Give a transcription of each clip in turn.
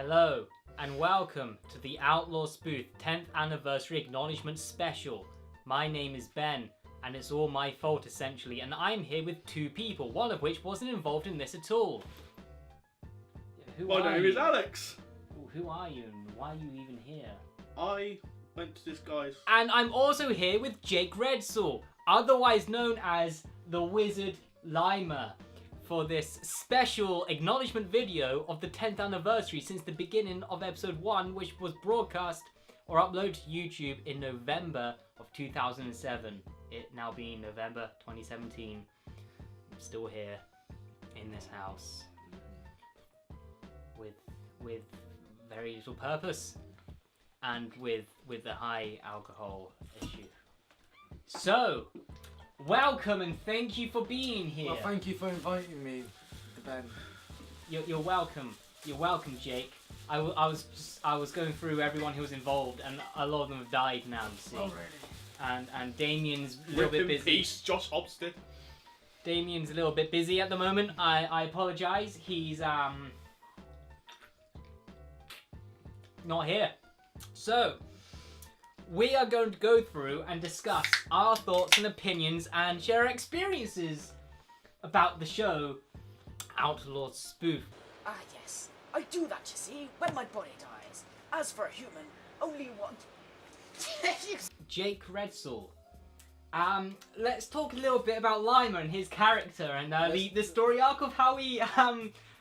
Hello, and welcome to the OutLawsSpoof 10th Anniversary Acknowledgement Special. My name is Ben, and it's all my fault essentially, and I'm here with two people, one of which wasn't involved in this at all. My name is Alex. Who are you, and why are you even here? I went to this guy's... And I'm also here with Jake Redsaw, otherwise known as the Wizard Limer, for this special acknowledgement video of the 10th anniversary since the beginning of episode 1, which was broadcast or uploaded to YouTube in November of 2007. It now being November 2017. I'm still here in this house with very little purpose and with a high alcohol issue. So, welcome and thank you for being here. Well, thank you for inviting me, Ben. You're welcome. You're welcome, Jake. I was going through everyone who was involved, and a lot of them have died now. You see. Oh, really? And Damien's a little bit busy. Peace, Josh Hobstead. Damien's a little bit busy at the moment. I apologise. He's not here. So, we are going to go through and discuss our thoughts and opinions and share our experiences about the show OutLawsSpoof. Ah, yes. I do that, you see, when my body dies. As for a human, only one. Jake Redsaw. Let's talk a little bit about Limer and his character and the story arc of how he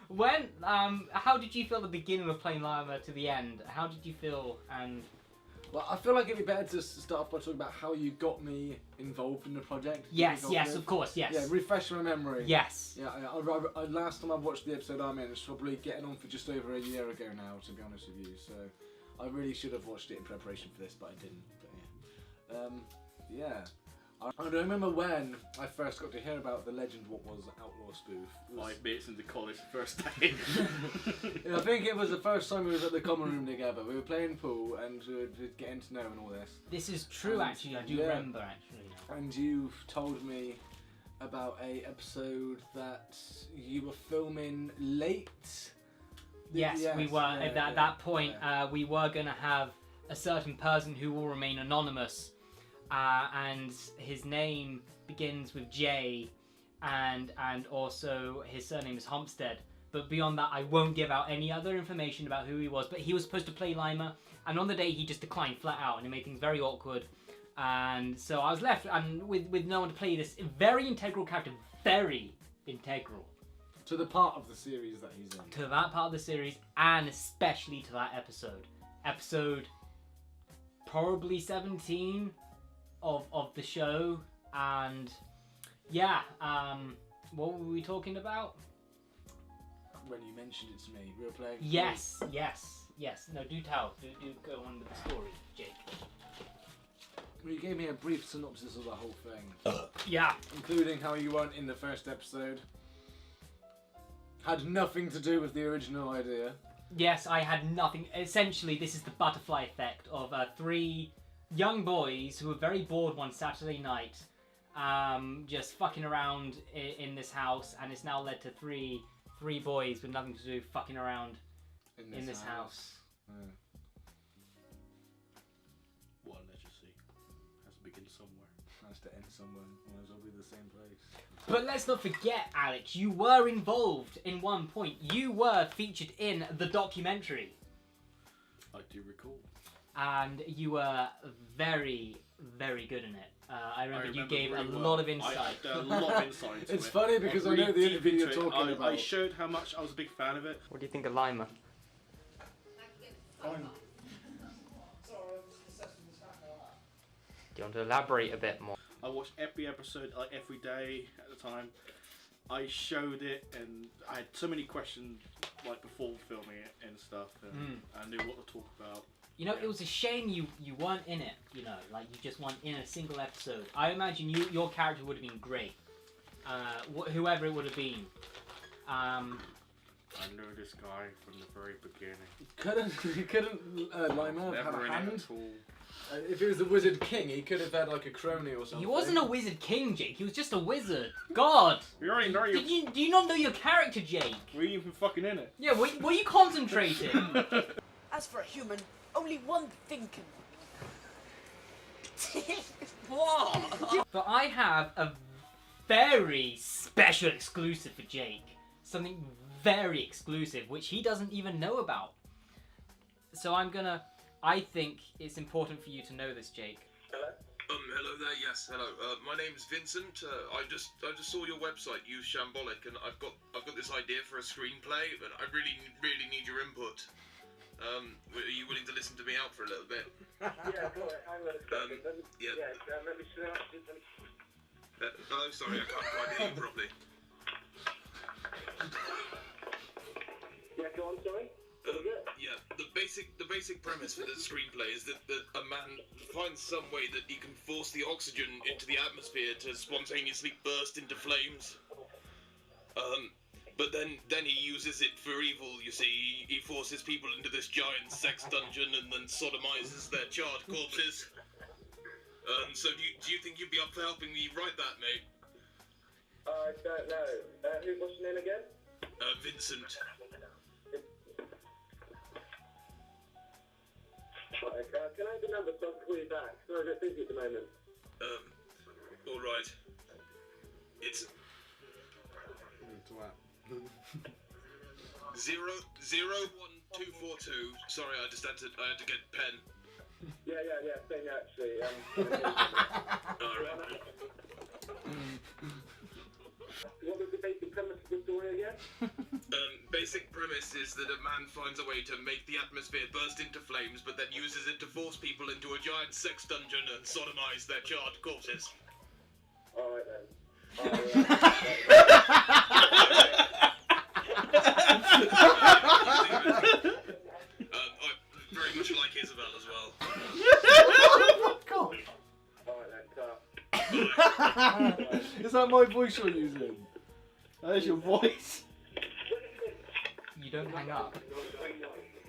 went. How did you feel at the beginning of playing Limer to the end? How did you feel? And well, I feel like it'd be better to start off by talking about how you got me involved in the project. yes, of course, yes. Yeah, refresh my memory. Yes. Yeah, last time I watched the episode I'm in, it's probably getting on for just over a year ago now, to be honest with you. So I really should have watched it in preparation for this, but I didn't. But yeah. I remember when I first got to hear about the legend what was OutLawsSpoof. 5 minutes into college the first day. Yeah, I think it was the first time we were at the common room together. We were playing pool and we were getting to know and all this. This is true, actually. I do remember, actually. And you've told me about a episode that you were filming late. Yes, we were. At that point, we were going to have a certain person who will remain anonymous. And his name begins with J, and also his surname is Homstead. But beyond that, I won't give out any other information about who he was. But he was supposed to play Limer, and on the day he just declined flat out, and it made things very awkward. And so I was left with no one to play this very integral character, very integral to the part of the series that he's in. To that part of the series, and especially to that episode probably 17. Of the show, and yeah, what were we talking about? When you mentioned it to me, we were playing. Yes. No, do tell. Do go on with the story, Jake. Well, you gave me a brief synopsis of the whole thing. Yeah. Including how you weren't in the first episode. Had nothing to do with the original idea. Yes, I had nothing. Essentially, this is the butterfly effect of 3 young boys who were very bored one Saturday night, just fucking around in this house, and it's now led to three boys with nothing to do fucking around in this house. Yeah. What a legacy. Has to begin somewhere. Has to end somewhere. Might as well be the same place. But let's not forget, Alex, you were involved in one point. You were featured in the documentary. I do recall. And you were very, very good in it. I remember you gave a lot of insight. I had a lot of insight into It's funny because I know the interview you're talking about. I showed how much I was a big fan of it. What do you think of Limer? Fine. Do you want to elaborate a bit more? I watched every episode like every day at the time. I showed it, and I had so many questions like before filming it and stuff, and I knew what to talk about. You know, it was a shame you weren't in it, you know, like you just weren't in a single episode. I imagine your character would have been great. Whoever it would have been. I know this guy from the very beginning. Couldn't Limer have had a hand? If he was the Wizard King, he could have had like a crony or something. He wasn't a Wizard King, Jake. He was just a wizard. God! We already know you. Do you not know your character, Jake? Were you even fucking in it? Yeah, were you concentrating? As for a human, only one thing can... What? But I have a very special exclusive for Jake. Something very exclusive, which he doesn't even know about. So I think it's important for you to know this, Jake. Hello? Hello there. Yes, hello. My name's Vincent. I just saw your website, Use Shambolic, and I've got this idea for a screenplay, but I really need your input. Are you willing to listen to me out for a little bit? Yeah, go ahead. Hang on a second. Let me see. Hello, sorry, I can't quite hear you properly. Yeah, go on, sorry. Yeah, the basic premise for the screenplay is that a man finds some way that he can force the oxygen into the atmosphere to spontaneously burst into flames. But then he uses it for evil, you see. He forces people into this giant sex dungeon and then sodomizes their charred corpses. So do you think you'd be up for helping me write that, mate? I don't know. What's your name again? Vincent. Right, can I have the number so I can call you back? Sorry, I don't think at the moment. Alright. It's 01242. Sorry, I had to get pen. Yeah, same actually. Alright. What was the basic premise of the story again? Basic premise is that a man finds a way to make the atmosphere burst into flames, but then uses it to force people into a giant sex dungeon and sodomize their charred corpses. Alright then. I very much like Isabel as well. Oh my god! Alright then, Is that my voice you're using? That is your voice? You don't hang up.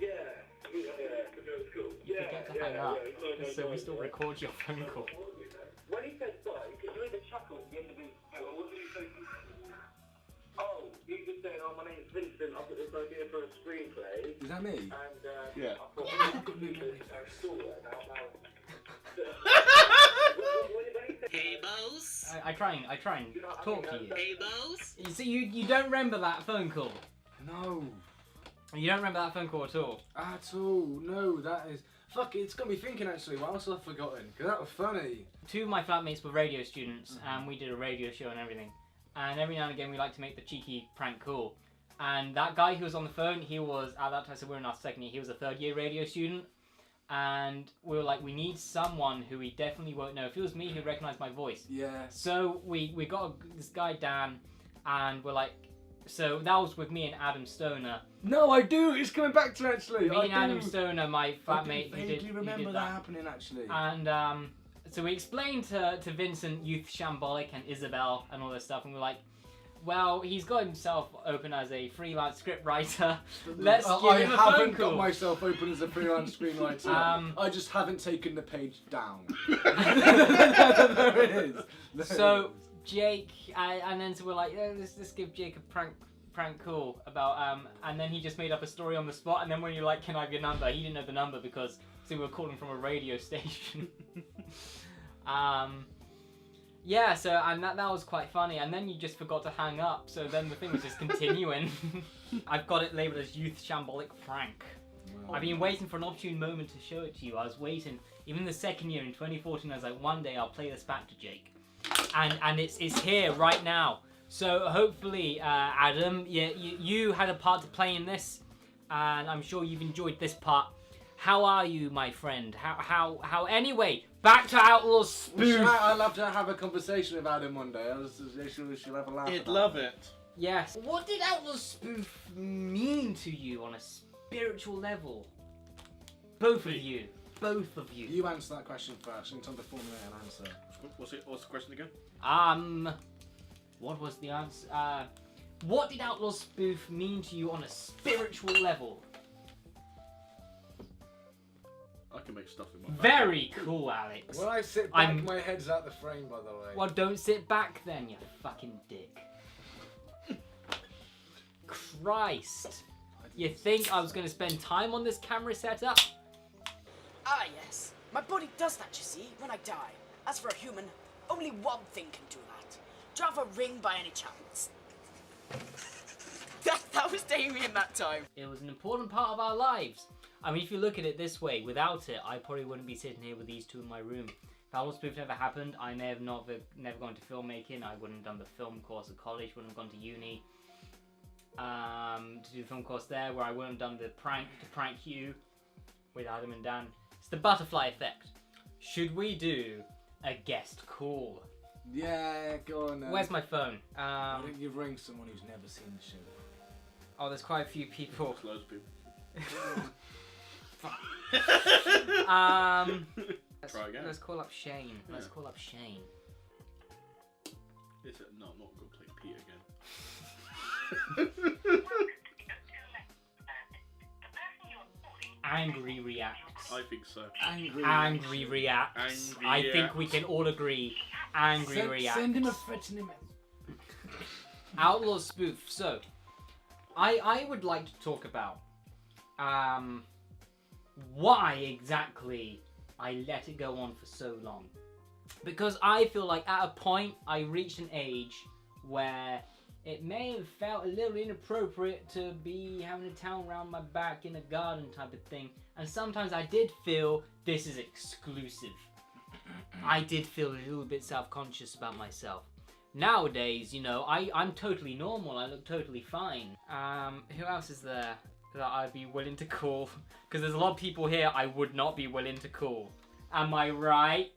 Yeah. You get to hang up, so we still record your phone call. When he said sorry, could you either chuckle at the end of his... What did he say? Oh, he just said, my name's Vincent, I've got this idea for a screenplay. Is that me? And, Yeah. I thought, Hey, boss. I try and talk to you. Hey, boss. You see, you don't remember that phone call. No. You don't remember that phone call at all. At all. No, that is... Fuck, it's got me thinking actually, what else have I forgotten? Because that was funny. Two of my flatmates were radio students, and we did a radio show and everything. And every now and again, we like to make the cheeky prank call. And that guy who was on the phone, he was, at that time, so we're in our second year, he was a third-year radio student. And we were like, we need someone who we definitely won't know. If it was me, he'd recognise my voice. Yeah. So we got this guy, Dan, and we're like, so that was with me and Adam Stoner. No, I do. It's coming back to actually. Me and Adam Stoner, my flatmate, I he vaguely remember he did that happening actually. And so we explained to Vincent, Youth Shambolic, and Isabel, and all this stuff, and we're like, well, he's got himself open as a freelance script writer. Let's give him a phone haven't call. got myself open as a freelance screenwriter. I just haven't taken the page down. There it is. There So it is. Jake, and then so we're like, yeah, let's give Jake a prank call about and then he just made up a story on the spot. And then when you're like, can I have your number? He didn't know the number because we were calling from a radio station. Yeah, so and that was quite funny. And then you just forgot to hang up. So then the thing was just continuing. I've got it labeled as Youth Shambolic Prank. Wow. I've been waiting for an opportune moment to show it to you. I was waiting, even the second year in 2014. I was like, one day I'll play this back to Jake, and it's here right now. So hopefully, Adam, you had a part to play in this, and I'm sure you've enjoyed this part. How are you, my friend? How? Anyway, back to Outlaws Spoof. I'd love to have a conversation with Adam one day. She'll have a laugh. He'd about love it. Yes. What did Outlaws Spoof mean to you on a spiritual level? Both of you. Both of you. You answer that question first. In time to formulate an answer. What's the question again? What was the answer? What did Outlaws Spoof mean to you on a spiritual level? I can make stuff in my back. Very cool, Alex. When I sit back, my head's out the frame, by the way. Well, don't sit back then, you fucking dick. Christ. You think I was going to spend time on this camera setup? Ah, yes. My body does that, you see, when I die. As for a human, only one thing can do that. Do you have a ring by any chance? That was Damien that time. It was an important part of our lives. I mean, if you look at it this way, without it, I probably wouldn't be sitting here with these two in my room. If OutLawsSpoof never happened, I may have never gone to filmmaking. I wouldn't have done the film course at college, wouldn't have gone to uni. To do the film course there, where I wouldn't have done the prank to prank you with Adam and Dan. It's the butterfly effect. Should we do a guest call? Yeah, go on. Where's my phone? Why don't you ring someone who's never seen the show? Oh, there's quite a few people. There's loads of people. Try again. Let's call up Shane. Let's call up Shane. Is it? No, I'm not going to play Pete again. Angry reacts. I think so. Angry reacts. Angry I think reacts. we can all agree. Angry reacts. Send him a threatening message. OutLawsSpoof. So, I would like to talk about why exactly I let it go on for so long. Because I feel like at a point I reached an age where it may have felt a little inappropriate to be having a towel around my back in a garden type of thing. And sometimes I did feel this is exclusive. I did feel a little bit self-conscious about myself. Nowadays, you know, I'm totally normal. I look totally fine. Who else is there that I'd be willing to call? Because there's a lot of people here I would not be willing to call. Am I right?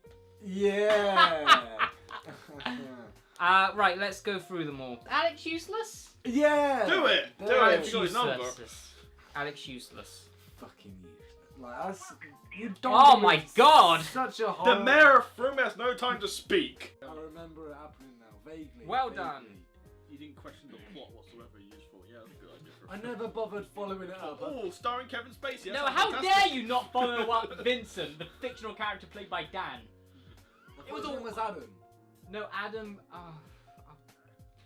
Yeah. Right, let's go through them all. Alex Useless? Yeah. Do it. Do it. Alex You got his number. Useless. Alex Useless. Fucking you. Like us. You don't. Oh do my it. god! Such a The horror. mayor of Froome has no time to speak. I remember it happening now, vaguely. Well vaguely. done. You didn't question the plot whatsoever. You just thought, yeah, that's a good idea for a I film. never bothered following it up. Oh, starring Kevin Spacey. No, That's how fantastic. dare you not follow up Vincent, the fictional character played by Dan? It was almost Adam. No, Adam.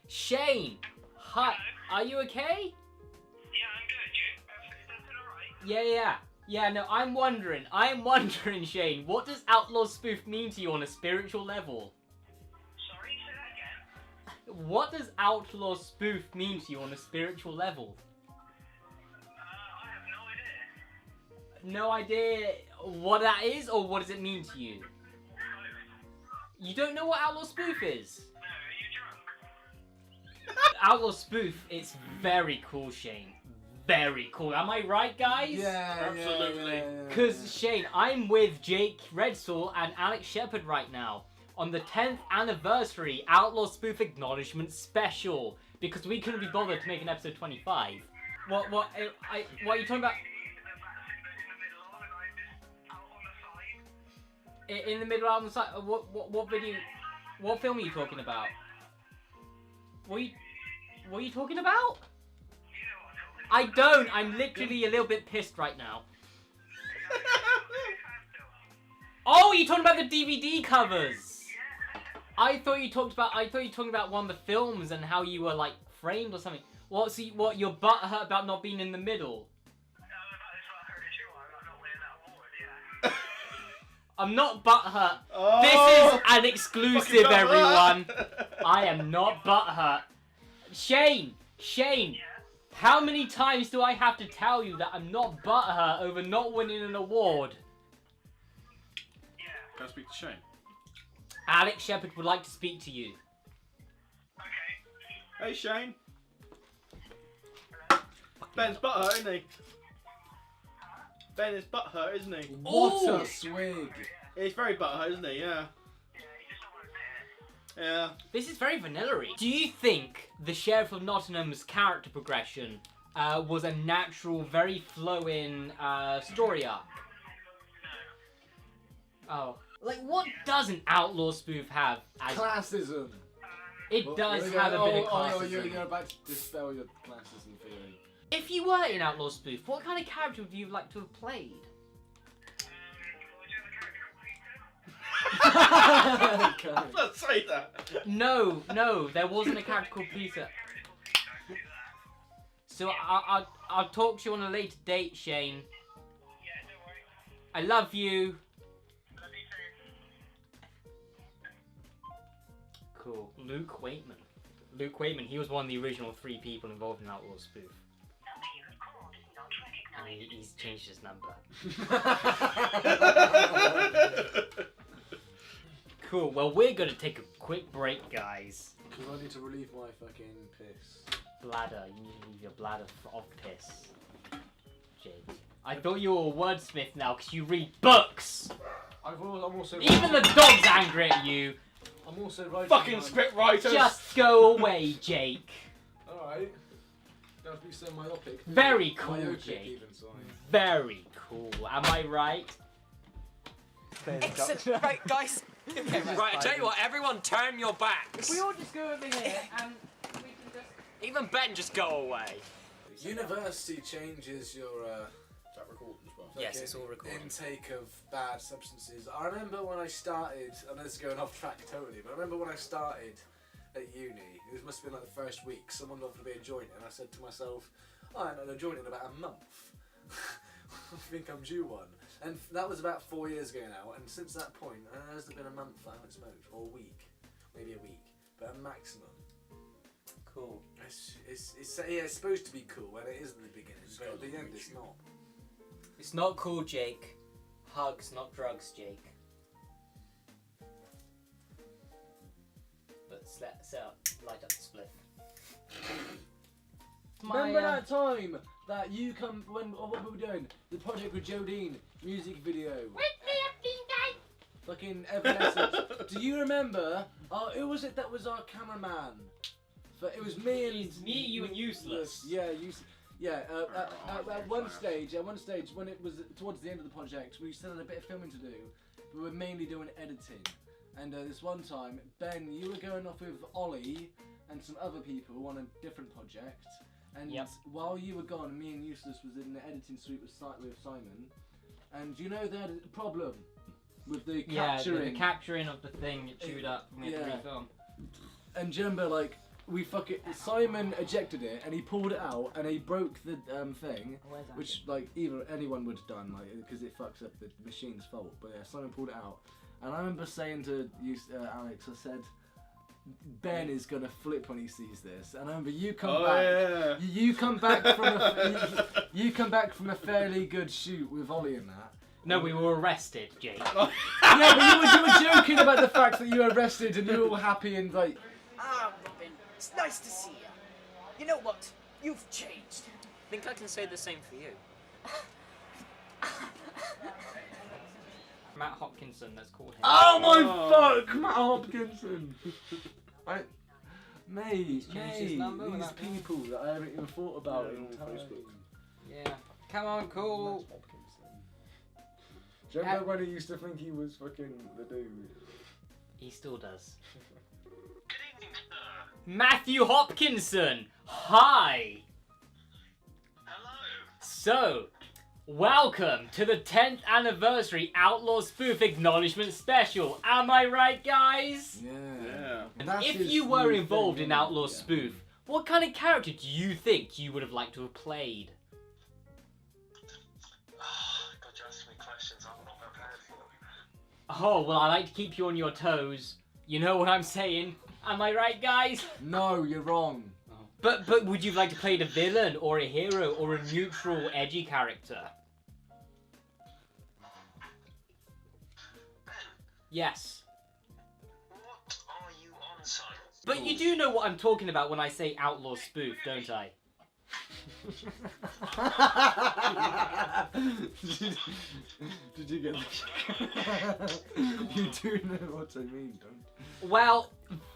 Shane! Hi, are you okay? Yeah, I'm good. You? Everything alright? Yeah, no, I'm wondering, Shane, what does OutLawsSpoof mean to you on a spiritual level? Sorry, say that again. What does OutLawsSpoof mean to you on a spiritual level? I have no idea. No idea what that is, or what does it mean to you? You don't know what OutLawsSpoof is? No, are you drunk? OutLawsSpoof, it's very cool, Shane. Very cool. Am I right, guys? Yeah, Absolutely. Because, Shane, I'm with Jake Redsaw and Alex Shepard right now on the 10th anniversary OutLawsSpoof Acknowledgement special. Because we couldn't be bothered to make an episode 25. What are you talking about? In the middle, out on the side? What video? What film are you talking about? What are you talking about? I don't. I'm literally a little bit pissed right now. Oh, you're talking about the DVD covers. I thought you talking about one of the films and how you were like framed or something. What you're butthurt about not being in the middle? I'm not butthurt. Oh, This is an exclusive, fucking everyone. butthurt. I am not butthurt. Shane, how many times do I have to tell you that I'm not butthurt over not winning an award? Can I speak to Shane? Alex Shepard would like to speak to you. Hey, Shane. Ben's butthurt, isn't he? Ben is butthurt, isn't he? What Ooh. a swig. He's very butthurt, isn't he? Yeah. Yeah. This is very vanilla-y. Do you think the Sheriff of Nottingham's character progression was a natural, very flowing story arc? Oh. Like, what doesn't OutLawsSpoof have? Classism. It Well, does there you have go. a bit of Oh, classism. you're about to dispel your classism theory. If you were in OutLawsSpoof, what kind of character would you like to have played? Let's say that. No, there wasn't a character called Peter. So I'll talk to you on a later date, Shane. Yeah, don't worry. I love you. Love you too. Cool. Luke Waitman. Luke Waitman, he was one of the original 3 people involved in Outlaw Spoof. And he's changed his number. Cool, well we're gonna take a quick break, guys. Because I need to relieve my fucking piss. Bladder, you need to leave your bladder of piss. Jake. I thought you were a wordsmith now because you read books! I'm also Even the dog's angry at you! I'm also writing. Fucking script writers. Just go away, Jake. Alright. Don't have to be so myopic. Very cool, Myopic Jake. even, sorry. Very cool. Am I right? Excellent. Right, guys. Okay, Right, I tell you what, everyone turn your backs. We all just go over here and we can just... Even Ben, just go away. University changes your Is that recording as well? Yes, it's all recorded. intake of bad substances. I remember when I started, I know this is going off track totally, but I remember when I started at uni, it must have been like the first week, someone offered me a joint and I said to myself, I haven't had a joint in about a month. I think I'm due one. And that was about 4 years ago now, and since that point, has there been a month I haven't smoked, or a week, maybe a week, but a maximum. Cool. It's supposed to be cool, and it is in the beginning, but at the end it's not. It's not cool, Jake. Hugs, not drugs, Jake. But light up the spliff. Remember that time that you come what were we doing? The project with Jodine music video. Fucking Evanescence. Do you remember? Oh, who was it that was our cameraman? It was me and It's me, you, and Useless. Yeah, yeah. At one stage, when it was towards the end of the project, we still had a bit of filming to do. We were mainly doing editing. And this one time, Ben, you were going off with Ollie and some other people on a different project. And while you were gone, me and Useless was in the editing suite with Simon. And you know they had a problem with the capturing. the capturing of the thing it chewed up when we had to refilm. And do you remember, like, Simon ejected it and he pulled it out and he broke the thing, which like either anyone would have done, like, because it fucks up the machine's fault. But yeah, Simon pulled it out, and I remember saying to you, Alex, I said, Ben is gonna flip when he sees this. And I remember you come back. Yeah. You come back from you come back from a fairly good shoot with Ollie and that. No, we were arrested, Jake. Yeah, but you were joking about the fact that you were arrested and you were all happy and like. Ah, Robin, it's nice to see you. You know what? You've changed. I think I can say the same for you. Matt Hopkinson, let's call him. Oh my fuck, Matt Hopkinson! Mate, his number these without people that I haven't even thought about Yeah, in on time. Facebook. Yeah. Come on, cool. Matt Hopkinson. Do you remember when he used to think he was fucking the dude? He still does. Good evening, sir. Matthew Hopkinson! Hi! Hello. So, welcome to the 10th anniversary Outlaw Spoof Acknowledgement Special. Am I right, guys? Yeah. That's If his you were new involved thing, in isn't it? Outlaw Spoof, what kind of character do you think you would have liked to have played? God, you asked me questions I'm not prepared for. Oh, well, I like to keep you on your toes. You know what I'm saying? Am I right, guys? No, you're wrong. But would you like to play a villain, or a hero, or a neutral, edgy character? Ben, Yes. what are you on, son? But you do know what I'm talking about when I say Outlaw Spoof, don't I? Did you get that? You do know what I mean, don't you? Well,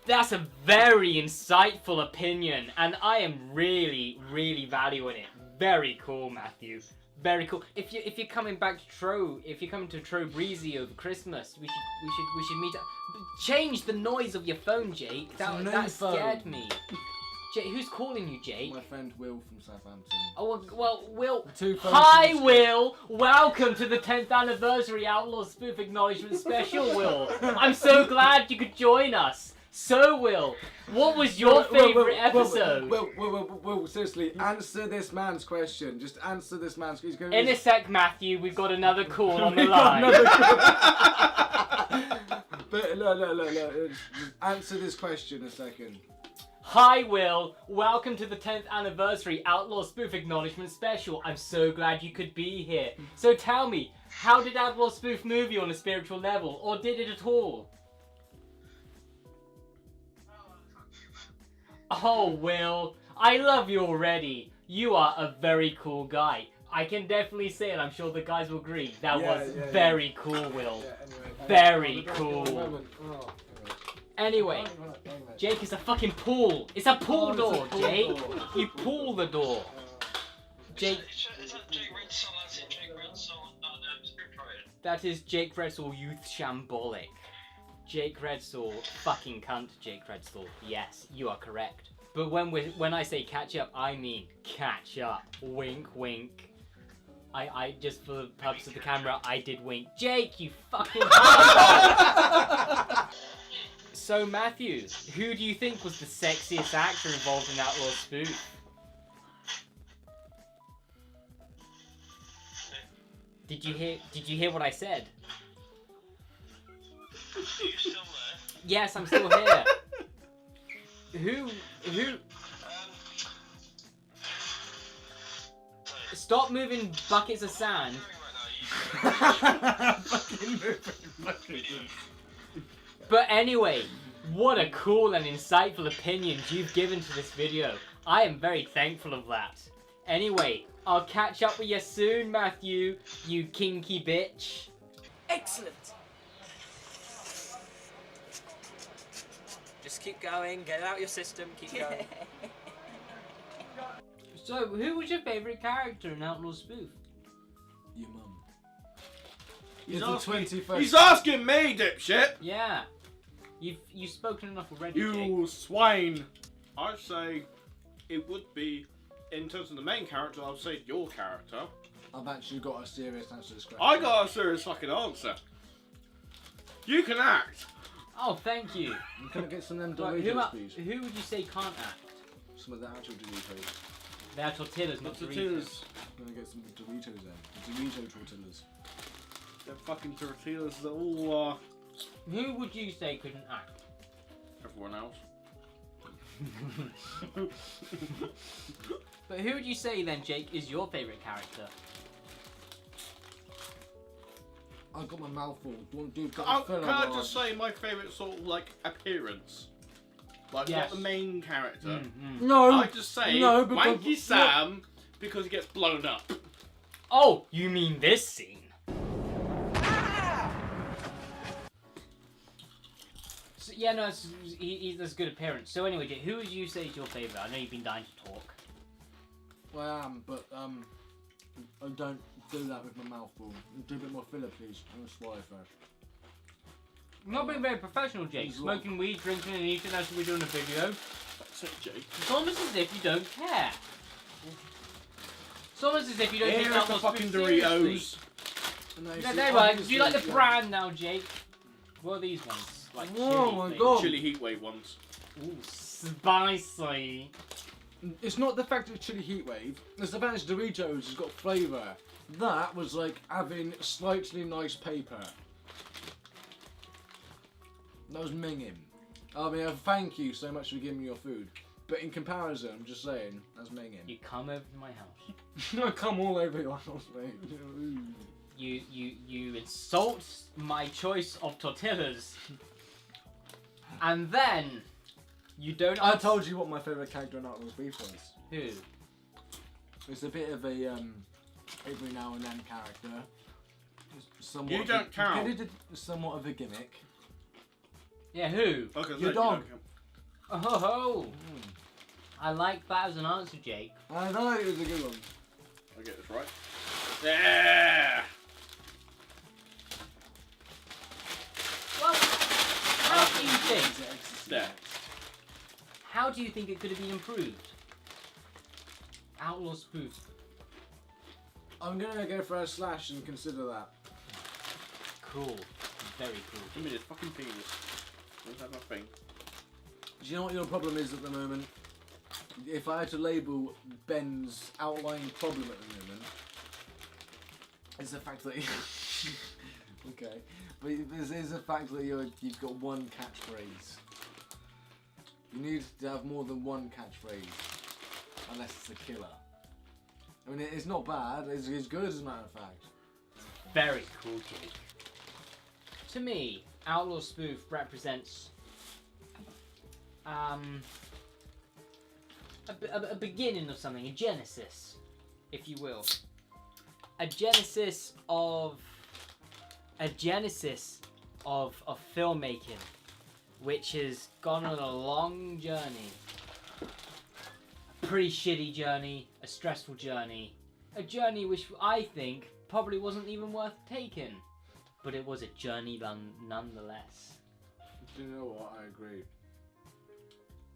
that's a very insightful opinion, and I am really, really valuing it. Very cool, Matthew. Very cool. If you're coming back to if you're coming to Breezy over Christmas, we should meet up. Change the noise of your phone, Jake. That phone. scared me. Jake, who's calling you, Jake? My friend Will from Southampton. Oh, well, Will. The two phones Hi, from the Will. Welcome to the 10th anniversary Outlaw Spoof Acknowledgement special, Will. I'm so glad you could join us. So, Will, what was your favourite episode? Will, seriously, answer this man's question. Just answer this man's question. In a sec, Matthew, we've got another call on the line. But no. Just answer this question a second. Hi, Will. Welcome to the 10th anniversary Outlaw Spoof Acknowledgement special. I'm so glad you could be here. So tell me, how did Outlaw Spoof move you on a spiritual level, or did it at all? Oh, Will, I love you already. You are a very cool guy. I can definitely say it. I'm sure the guys will agree. That was very cool, Will. Very cool. Anyway, Jake is a fucking pool. It's a pool door, Jake. You pull the door. Jake. Is that Jake Redsall as in Jake Redsall, scriptwriter? That is Jake Redsall, youth shambolic. Jake Redsall, fucking cunt, Jake Redsall. Yes, you are correct. But when I say catch up, I mean catch up. Wink, wink. I just for the purpose of the camera, I did wink. Jake, you fucking So Matthew, who do you think was the sexiest actor involved in Outlaw Spoof? Did you hear what I said? Are you still there? Yes, I'm still here. Who? Stop moving buckets of sand. But anyway, what a cool and insightful opinions you've given to this video. I am very thankful of that. Anyway, I'll catch up with you soon, Matthew, you kinky bitch. Excellent. Just keep going, get it out your system, keep going. So, who was your favourite character in Outlaw Spoof? Your mum. He's asking me, dipshit! Yeah. You've spoken enough already, You Jake. swine! I'd say it would be, in terms of the main character, I'd say your character. I've actually got a serious answer to this question. I got a serious fucking answer. You can act! Oh, thank you. You can get some of them Right, Doritos, please. who would you say can't act? Some of the actual Doritos. They are tortillas, not Doritos. Tortillas. I'm gonna get some Doritos then. Dorito tortillas. They're fucking tortillas, they're all, Who would you say couldn't act? everyone else. But who would you say then, Jake, is your favourite character? I've got my mouth full. Do you want to do Can I just say my favourite sort of, like, appearance? Like, Yes. not the main character. No! I just say no, because- Wanky Sam because he gets blown up. Oh, you mean this scene? So, yeah, no, he does a good appearance. So anyway, Jake, who would you say is your favourite? I know you've been dying to talk. Well, I am, but I don't do that with my mouth full. Do a bit more filler, please. I'm gonna swallow first. Not being very professional, Jake. He's Smoking weed, drinking and eating as we're doing a video. That's it, Jake. It's almost as if you don't care. It's almost as if you don't Here's take the Outlaw fucking Spoof seriously. Doritos. No, Yeah, see, there we are. Do obviously, you like the yeah. brand now, Jake? What are these ones? Like Oh chili my flavour. God. Chili Heatwave ones. Ooh, spicy. It's not the fact it's chili heatwave. It's the fact it's Doritos has got flavour. That was like having slightly nice paper. That was minging. I mean, thank you so much for giving me your food. But in comparison, I'm just saying, that's minging. You come over to my house. No, come all over your house, mate. You insult my choice of tortillas, and then you don't. I told you what my favourite character in OutLawsSpoof was. Who? It's a bit of a every now and then character. Somewhat You of don't a, count. Somewhat of a gimmick. Yeah, who? Okay, Your dog. Oh ho ho! I like that as an answer, Jake. I know it was a good one. I get this right. Yeah. Well, how do you think? There. How how do you think it could have been improved? Outlaw Spoof. I'm gonna go for a slash and consider that. Cool. Very cool. Give me this fucking penis. Don't have my thing. Do you know what your problem is at the moment? If I had to label Ben's outlying problem at the moment, it's the fact that okay, but this is the fact that you've got one catchphrase. You need to have more than one catchphrase, unless it's a killer. I mean, it's not bad. It's good as a matter of fact. Very cool, Jake. To me, Outlaw Spoof represents a beginning of something, a genesis, if you will. A genesis of filmmaking, which has gone on a long journey. A pretty shitty journey, a stressful journey. A journey which I think probably wasn't even worth taking. But it was a journey nonetheless. Do you know what? I agree.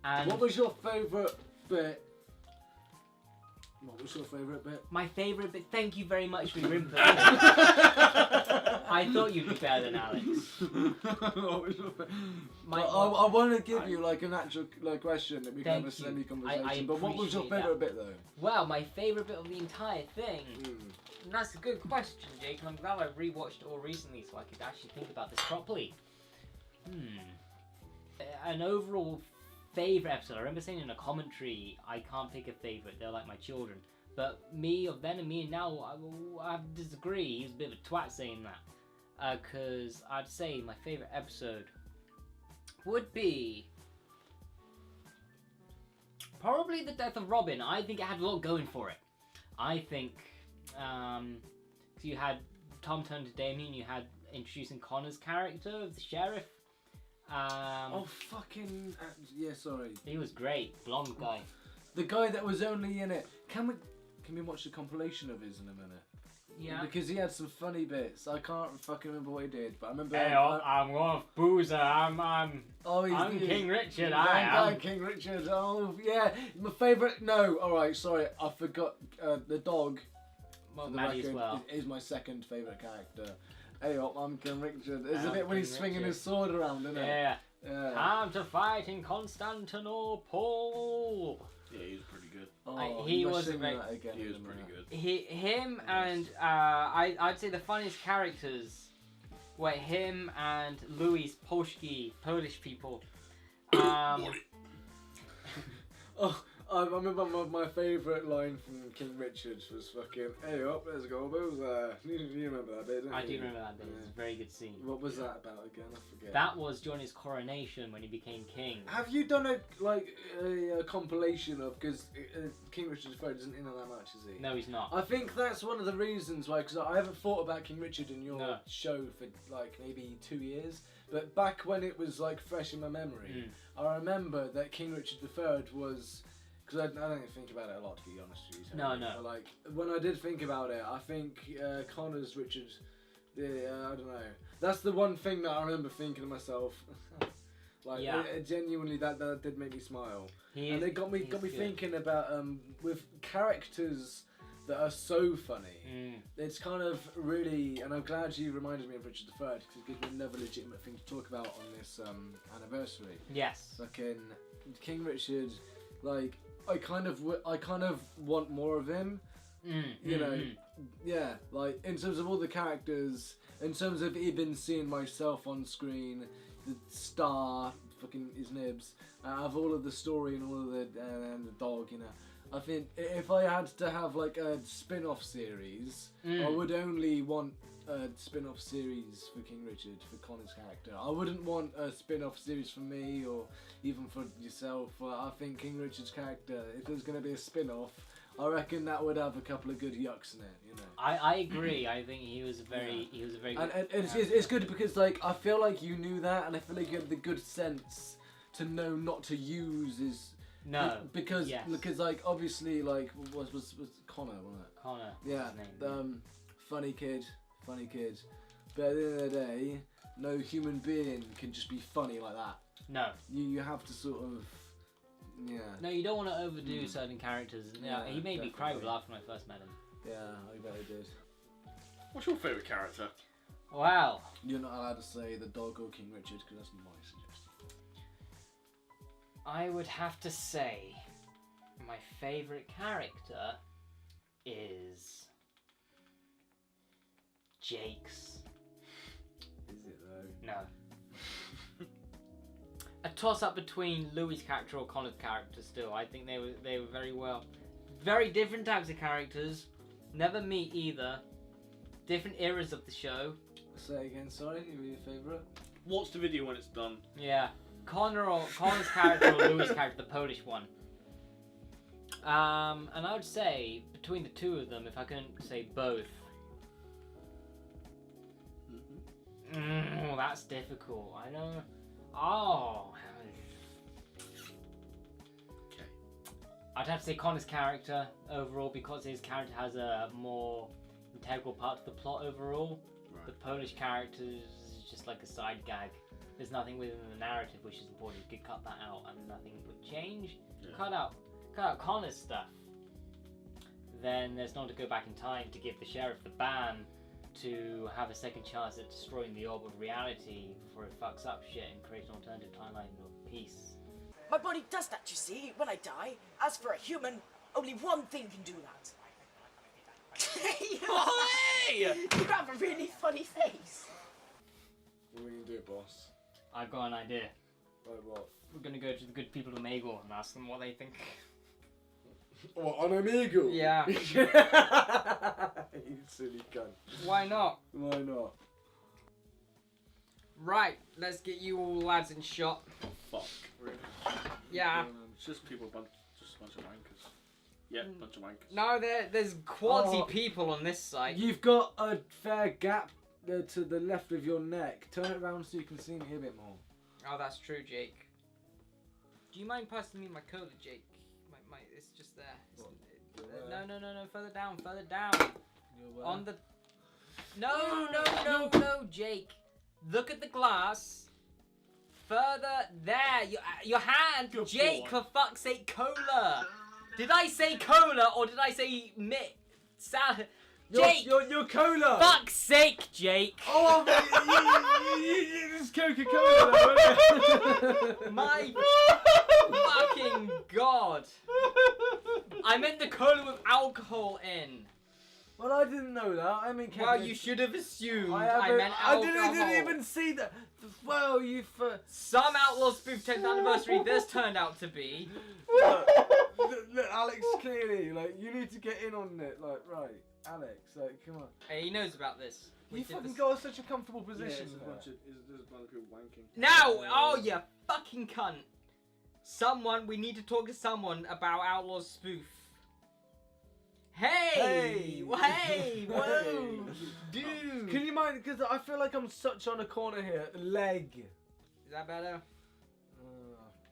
And what was your favourite bit? What was your favourite bit? my favourite bit. Thank you very much for your input. I thought you'd be better than Alex. What was your I want to give you like an actual question that we can have a semi-conversation. But what was your favourite bit though? Well, my favourite bit of the entire thing. And that's a good question, Jake, and I'm glad I rewatched it all recently so I could actually think about this properly. An overall favourite episode. I remember saying in a commentary, I can't pick a favourite, they're like my children. But me of then and me and now, I disagree. He was a bit of a twat saying that. Because I'd say my favourite episode would be probably the death of Robin. I think it had a lot going for it. I think so you had Tom turn to Damien, you had introducing Connor's character of the sheriff. Oh fucking yeah, sorry. He was great, blonde guy. The guy that was only in it. Can we watch the compilation of his in a minute? Yeah. Because he had some funny bits. I can't fucking remember what he did, but I remember. Hey, I'm Wolf Boozer. I'm King Richard. I am King Richard. Oh yeah, my favourite. No, all right, sorry, I forgot. The dog. Maddie as well. Is my second favourite character. Hey, I'm King Richard. There's a I'm bit when King he's swinging Richard. his sword around, isn't it? Yeah. Yeah. Time to fight in Constantinople. Yeah, he was pretty good. Oh, he you must was a sing very- that again He in was a pretty minute. good. Him and I'd say the funniest characters were him and Louis Polski, Polish people. Oh, I remember my favourite line from King Richard was fucking, hey up, let's go, Boozer. You remember that bit, don't you? I do remember that bit. It's a very good scene. What was that about again? I forget. That was during his coronation when he became king. Have you done a compilation of, because King Richard III isn't in on that much, is he? No, he's not. I think that's one of the reasons why, because I haven't thought about King Richard in your No. show for like maybe 2 years, but back when it was like fresh in my memory, I remember that King Richard III was, because I don't think about it a lot, to be honest with you. No. But like when I did think about it, I think Connor's Richard. I don't know. That's the one thing that I remember thinking to myself. Like it genuinely, that did make me smile, and it got me thinking about with characters that are so funny. It's kind of really, and I'm glad you reminded me of Richard III because it gives me another legitimate thing to talk about on this anniversary. Yes. Fucking King Richard, like I kind of want more of him. You know, yeah, like in terms of all the characters, in terms of even seeing myself on screen, the star, fucking his nibs, of all of the story and all of the dog, you know. I think if I had to have like a spin-off series, I would only want a spin-off series for King Richard, for Connor's character. I wouldn't want a spin-off series for me or even for yourself. I think King Richard's character, if there's going to be a spin-off, I reckon that would have a couple of good yucks in it, you know. I agree. I think he was a very good. And it's good because like I feel like you knew that, and I feel like you had the good sense to know not to use his. No. Because like obviously like was Connor, wasn't it? Connor. Yeah. His name, funny kid. But at the end of the day, no human being can just be funny like that. No. You have to sort of No, you don't want to overdo certain characters. Yeah, he made me cry with laughter when I first met him. Yeah, I bet he did. What's your favourite character? Wow. You're not allowed to say the dog or King Richard because that's my suggestion. I would have to say my favourite character is Jake's. Is it though? No. A toss-up between Louis' character or Connor's character still. I think they were very different types of characters. Never meet either. Different eras of the show. Say again, sorry, who were your favourite? Watch the video when it's done. Yeah. Connor's character or Louis' character, the Polish one. And I would say, between the two of them, if I couldn't say both. That's difficult. I know. Oh. Okay. I'd have to say Connor's character overall because his character has a more integral part to the plot overall. Right. The Polish character is just like a side gag. There's nothing within the narrative which is important. You could cut that out and nothing would change. Yeah. Cut out Connor's stuff. Then there's no one to go back in time to give the sheriff the ban to have a second chance at destroying the orb of reality before it fucks up shit and creates an alternative timeline of peace. My body does that, you see, when I die. As for a human, only one thing can do that. You have a really funny face. What are we going to do, boss? I've got an idea. Like what? We're gonna go to the good people of Magor and ask them what they think. What, on Omegle? Yeah. You silly cunt. Why not? Why not? Right, let's get you all lads in shot. Fuck. Really? Yeah. It's just people, just a bunch of wankers. Yeah, bunch of wankers. No, there's quality people on this site. You've got a fair gap to the left of your neck. Turn it around so you can see me a bit more. Oh, that's true, Jake. Do you mind passing me my cola, Jake? It's just there. No, further down. On the... No, Jake. Look at the glass. Further there. Your hand. Good Jake, boy. for fuck's sake, cola. Did I say cola or did I say salad? Jake! Your cola! Fuck's sake, Jake! Oh, it's Coca-Cola, isn't it? My fucking god! I meant the cola with alcohol in. Well, I didn't know that. I mean, Well, you should have assumed I haven't- meant alcohol. I didn't even see that. Well, you've... Some Outlaw Spoof 10th anniversary this turned out to be. Look, Alex, clearly, like, you need to get in on it. Like, right, Alex, like, come on. Hey, he knows about this. We You did fucking this. got such a comfortable Yeah, position. there's a there. bunch of people wanking. Now! Oh, you fucking cunt. We need to talk to someone about Outlaw Spoof. Hey! Hey! Whoa! Dude! Can you mind? Because I feel like I'm such on a corner here. Leg. Is that better?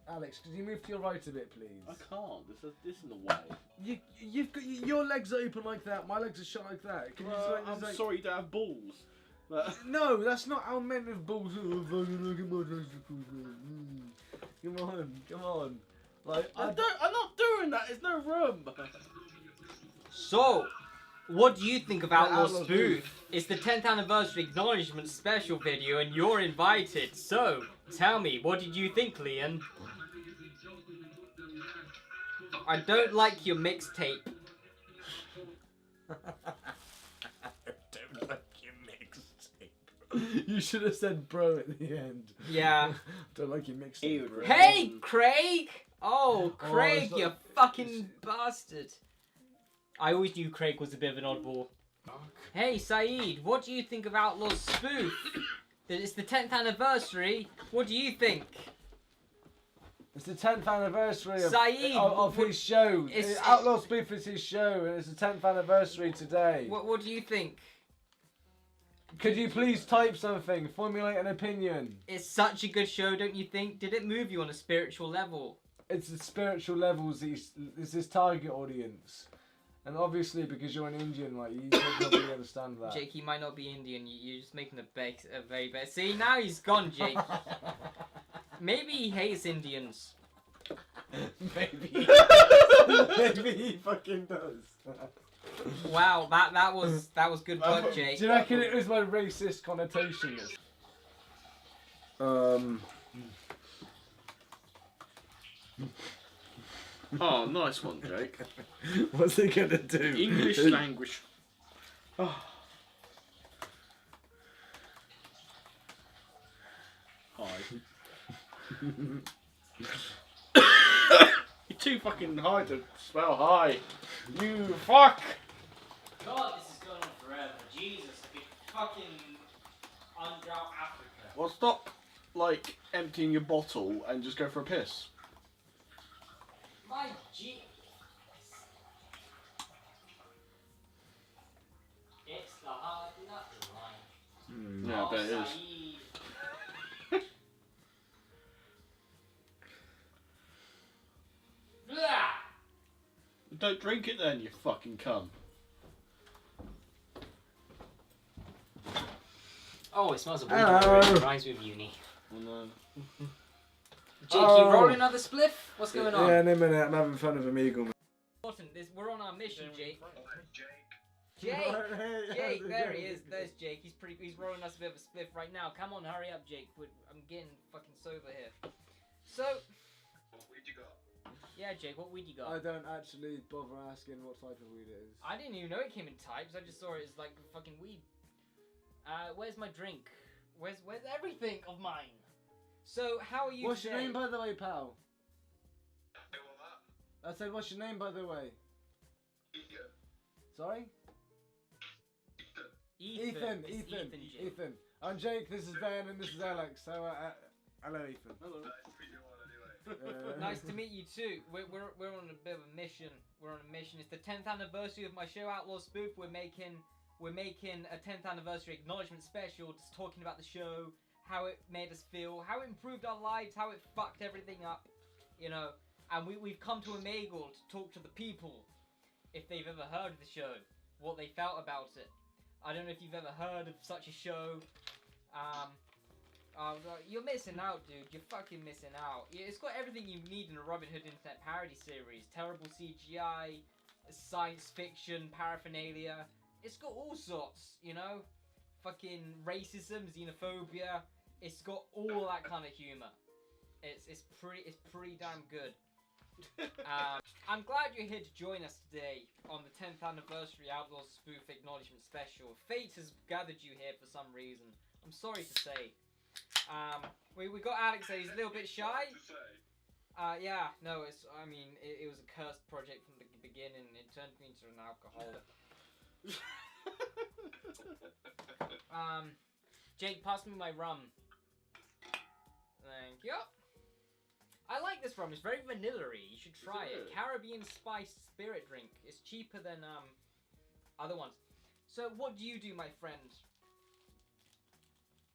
Alex, could you move to your right a bit, please? I can't. This is in the way. You've got your legs are open like that. My legs are shut like that. Can you just, like, I'm sorry you don't have balls. But No, that's not how men with balls. Come on. Like I'm not doing that. There's no room. So, what do you think of Outlaw Outlaw Spoof? Spoof. It's the 10th anniversary acknowledgement special video and you're invited. So, tell me, what did you think, Leon? I don't like your mixtape. don't like your mixtape. You should have said bro at the end. Yeah. Don't like your mixtape, bro. Hey, Craig! Oh, Craig, it's not- you fucking bastard. I always knew Craig was a bit of an oddball. Hey, Saeed, what do you think of Outlaw Spoof? It's the 10th anniversary. What do you think? It's the 10th anniversary of, Saeed, of his show. it's- Outlaw Spoof is his show, and it's the 10th anniversary today. What do you think? Could you please type something? Formulate an opinion. It's such a good show, don't you think? Did it move you on a spiritual level? It's the spiritual levels. It's his target audience, and obviously because you're an Indian, like you don't probably understand that. Jake, he might not be Indian. You're just making a very bad. See, now he's gone, Jake. Maybe he hates Indians. Maybe. Maybe he fucking does. Wow, that was good work, Jake. Do you reckon it was my racist connotations? Oh, nice one, Jake. What's he gonna do? English language. Oh. Hi. You're too fucking high to spell hi. You fuck! God, this is going on forever. Jesus, I could fucking undrought Africa. Well, stop, like, emptying your bottle and just go for a piss. My G. It's the hard nut line. Yeah, I bet it is. Don't drink it then, you fucking cunt. Oh, it smells of weed. Hello. It reminds me of uni. Oh no. Jake, you rolling another spliff? What's going on? Yeah, in a minute, I'm having fun with Omegle. We're on our mission, Jake. Jake. Jake, there he is. There's Jake. He's rolling us a bit of a spliff right now. Come on, hurry up, Jake. I'm getting fucking sober here. So. What weed you got? Yeah, Jake, what weed you got? I don't actually bother asking what type of weed it is. I didn't even know it came in types. I just saw it as like fucking weed. Where's my drink? Where's everything of mine? So how are you? What's today? your name, by the way, pal? Hey, what that? I said, what's your name, by the way? Ethan. Sorry? Ethan. It's Ethan. Jake. Ethan. I'm Jake, this is Ben, and this is Alex. So, hello, Ethan. Hello. Nice to meet you all anyway. Nice to meet you too. We're on a bit of a mission. We're on a mission. It's the 10th anniversary of my show, OutLawsSpoof. We're making a 10th anniversary acknowledgement special, just talking about the show, how it made us feel, how it improved our lives, how it fucked everything up, you know. And we've come to Omegle to talk to the people, if they've ever heard of the show, what they felt about it. I don't know if you've ever heard of such a show. You're missing out, dude. You're fucking missing out. It's got everything you need in a Robin Hood internet parody series. Terrible CGI, science fiction, paraphernalia. It's got all sorts, you know? Fucking racism, xenophobia. It's got all that kind of humor. It's pretty damn good. I'm glad you're here to join us today on the 10th anniversary OutLawsSpoof acknowledgement special. Fate has gathered you here for some reason. I'm sorry to say. We got Alex there. He's a little bit shy. Yeah, no, it was a cursed project from the beginning. It turned me into an alcoholic. Jake, pass me my rum. Thank you. I like this rum. It's very vanilla-y. You should try it. Caribbean spiced spirit drink. It's cheaper than other ones. So, what do you do, my friend?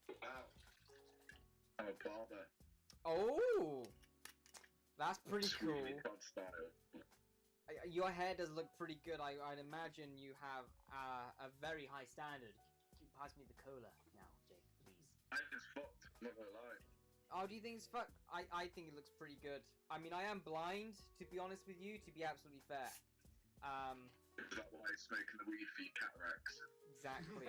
Wow. I'm a barber. Oh, that's pretty cool. Really fun style. Your hair does look pretty good. I'd imagine you have a very high standard. Pass me the cola now, Jake, please. I just fucked, not gonna lie. Oh, do you think it's fuck? I think it looks pretty good. I mean, I am blind, to be honest with you, to be absolutely fair. Is that why he's smoking the weed for your cataracts? Exactly.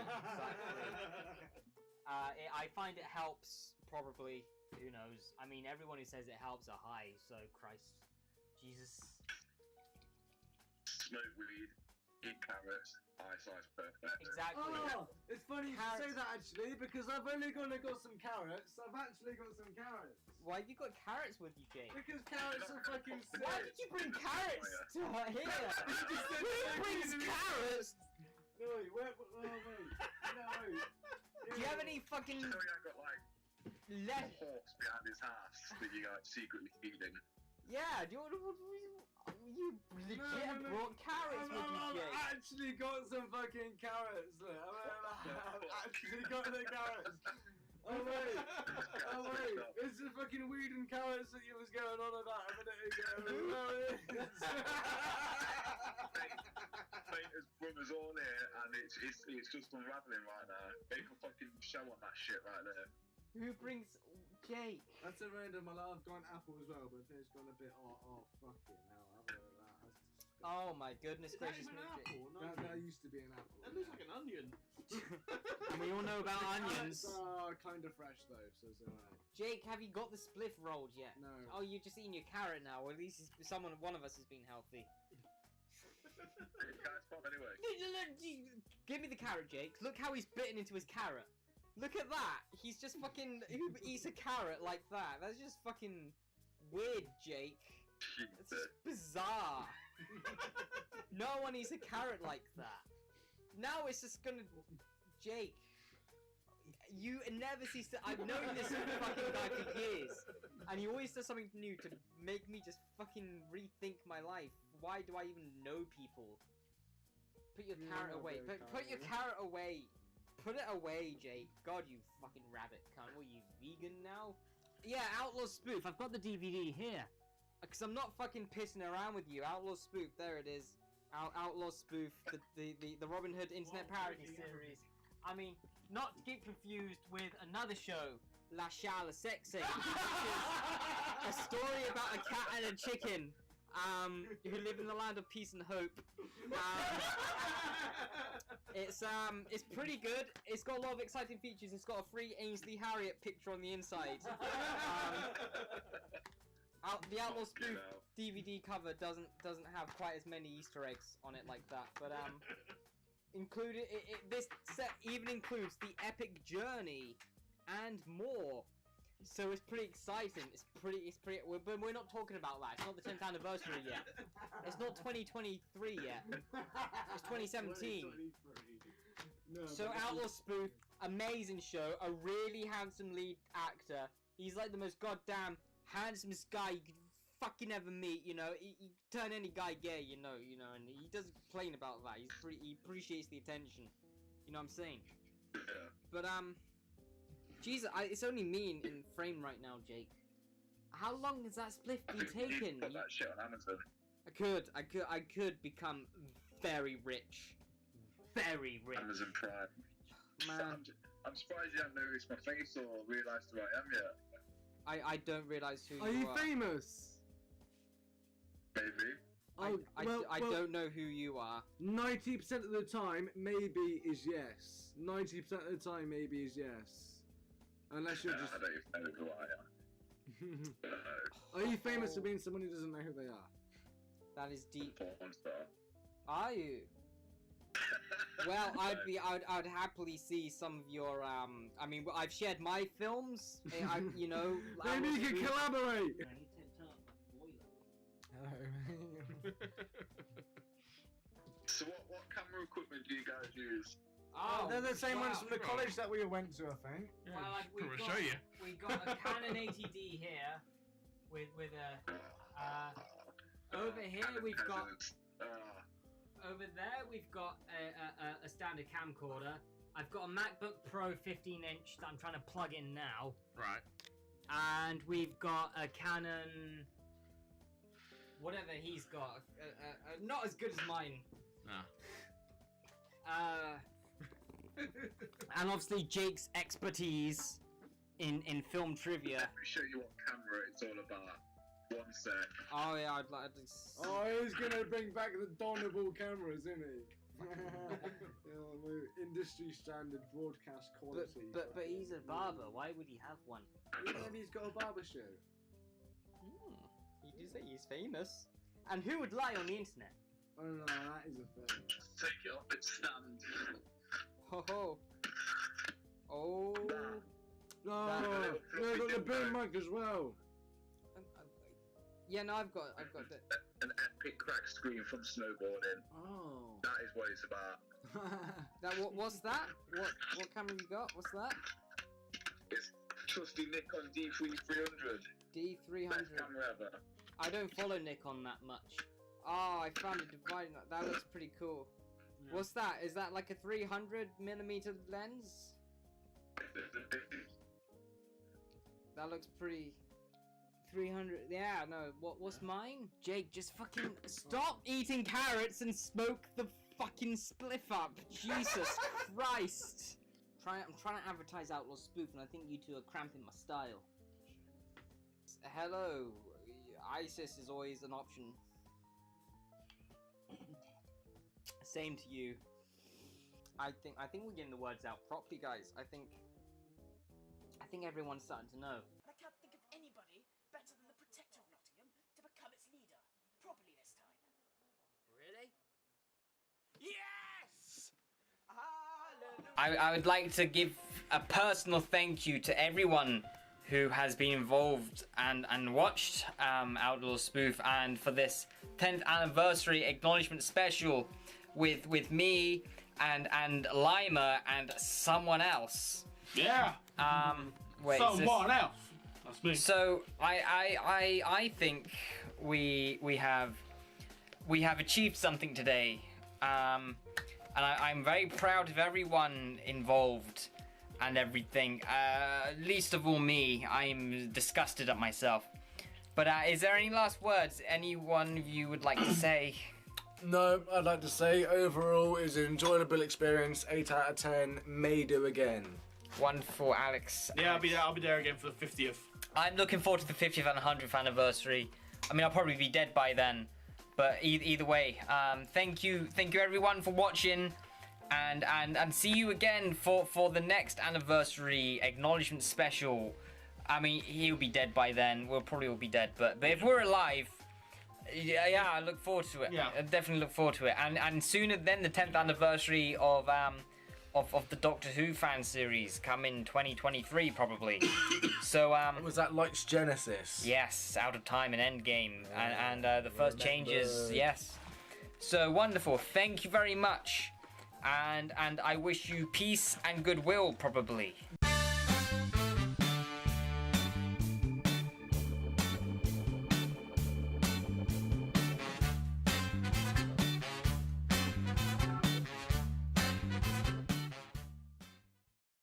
I find it helps, probably. Who knows? I mean, everyone who says it helps are high, so Christ. Jesus. Smoke weed, eat carrots, eyesight's perfect. Exactly. Oh, it's funny you should say that actually, because I've only got some carrots. I've actually got some carrots. Why have you got carrots with you, Jake? Because carrots are fucking sick. Why did you bring carrots to here? Who brings carrots? No, wait. No, wait. Do you have any fucking So yeah, I got like a horse behind his house that you like secretly feeding. Yeah, do you legit brought carrots with you, Jake? I've actually got some fucking carrots. Look. I've actually got the carrots. Oh wait, it's the fucking weed and carrots that you was going on about a minute ago. Fate has brought us all here, and it's just unraveling right now. Make a fucking show on that shit right there. Who brings Jake? That's a random. I've gone apple as well, but I think it's gone a bit. Oh fucking hell! Oh my goodness Is that gracious even me, an Jake. apple? No, That used to be an apple. that looks like an onion. And we all know about onions. It's kind of fresh though, so it's alright. Jake, have you got the spliff rolled yet? No. Oh, you're just eating your carrot now. Well, at least one of us has been healthy. Guys, pop anyway. Give me the carrot, Jake. Look how he's bitten into his carrot. Look at that. He's just fucking... Who eats a carrot like that? That's just fucking weird, Jake. It's just bizarre. No one eats a carrot like that. Now it's just gonna... Jake. You never cease to... I've known this fucking guy for years. And he always does something new to make me just fucking rethink my life. Why do I even know people? Put your carrot away. Put your carrot away. Put it away, Jake. God, you fucking rabbit cunt. What, are you vegan now? Yeah, Outlaw Spoof. I've got the DVD here. Because I'm not fucking pissing around with you. Outlaw Spoof. There it is. Outlaw Spoof. The Robin Hood Internet Parody Series. I mean, not to get confused with another show, La Charla Sexy, which is a story about a cat and a chicken who live in the land of peace and hope. It's pretty good. It's got a lot of exciting features. It's got a free Ainsley Harriott picture on the inside. The Outlaw Spoof DVD cover doesn't have quite as many Easter eggs on it like that, but included this set even includes the epic journey and more. So it's pretty exciting. But we're not talking about that. It's not the 10th anniversary yet. It's not 2023 yet. It's 2017. No, So Outlaw Spoof, amazing show. A really handsome lead actor. He's like the most goddamn handsomest guy you could fucking ever meet. You know, he turn any guy gay. You know, and he doesn't complain about that. He appreciates the attention. You know what I'm saying? Yeah. But Jesus, it's only me in frame right now, Jake. How long has that spliff been taken? Put that shit on Amazon. I could become very rich. Very rich. Amazon Prime. Man, I'm surprised you haven't noticed my face or realised who I am yet. I don't realise who Are you famous? Maybe. I don't know who you are. 90% of the time, maybe is yes. 90% of the time, maybe is yes. Unless you're just... I don't even know who I am. Are you famous for being someone who doesn't know who they are? That is deep. Porn star. Are you? Well, I'd happily see some of your I mean, I've shared my films. You know. Maybe you can collaborate. So what camera equipment do you guys use? Oh, they're the same ones from the college that we went to, I think. Well, We'll show you. We got a Canon 80D here, with a. Over here we've got. Over there we've got a standard camcorder. I've got a MacBook Pro 15-inch that I'm trying to plug in now. Right. And we've got a Canon. Whatever he's got, not as good as mine. No. And obviously Jake's expertise in film trivia. Let me show you what camera it's all about. One sec. Oh yeah, I'd like to. Oh, he's gonna bring back the dawn of all cameras, isn't he? Industry standard broadcast quality. But he's a barber. Why would he have one? Maybe he's got a barber show. You do say he's famous. And who would lie on the internet? Oh no, that is a thing. Take it off its stand. Ho ho. Oh. No, no, got the boom mic as well. Yeah, no, I've got that. An epic crack screen from snowboarding. Oh. That is what it's about. What's that? What camera you got? What's that? It's trusty Nikon D3300. Best D300. camera ever. I don't follow Nikon that much. Oh, I found a dividing. That looks pretty cool. Yeah. What's that? Is that like a 300mm lens? That looks pretty. 300. Yeah, no. What's mine? Jake, just fucking stop eating carrots and smoke the fucking spliff up. Jesus Christ. I'm trying to advertise Outlaw Spoof, and I think you two are cramping my style. Hello. ISIS is always an option. same to you. I think we're getting the words out properly, guys. I think everyone's starting to know. And I can't think of anybody better than the Protector of Nottingham to become its leader, properly this time. Really? Yes! I would like to give a personal thank you to everyone who has been involved and watched Outlaw Spoof, and for this 10th anniversary acknowledgement special with me and Lima and someone else. Yeah. Wait. Someone else. That's me. So I think we have achieved something today, and I'm very proud of everyone involved and everything. Least of all me. I'm disgusted at myself. But is there any last words any one of you would like to say? No, I'd like to say overall is an enjoyable experience. 8 out of 10. May do again. Wonderful, Alex. Yeah, I'll be there again for the 50th. I'm looking forward to the 50th and 100th anniversary. I mean, I'll probably be dead by then, but either way, thank you everyone for watching, and see you again for the next anniversary acknowledgement special. I mean, he'll be dead by then. We'll probably all be dead, but if we're alive, yeah, I look forward to it. Yeah, I definitely look forward to it, and sooner than the 10th anniversary of the Doctor Who fan series come in 2023 probably. So was that Light's Genesis? Yes, Out of Time and Endgame, and the first changes. Yes. So wonderful. Thank you very much, and I wish you peace and goodwill probably.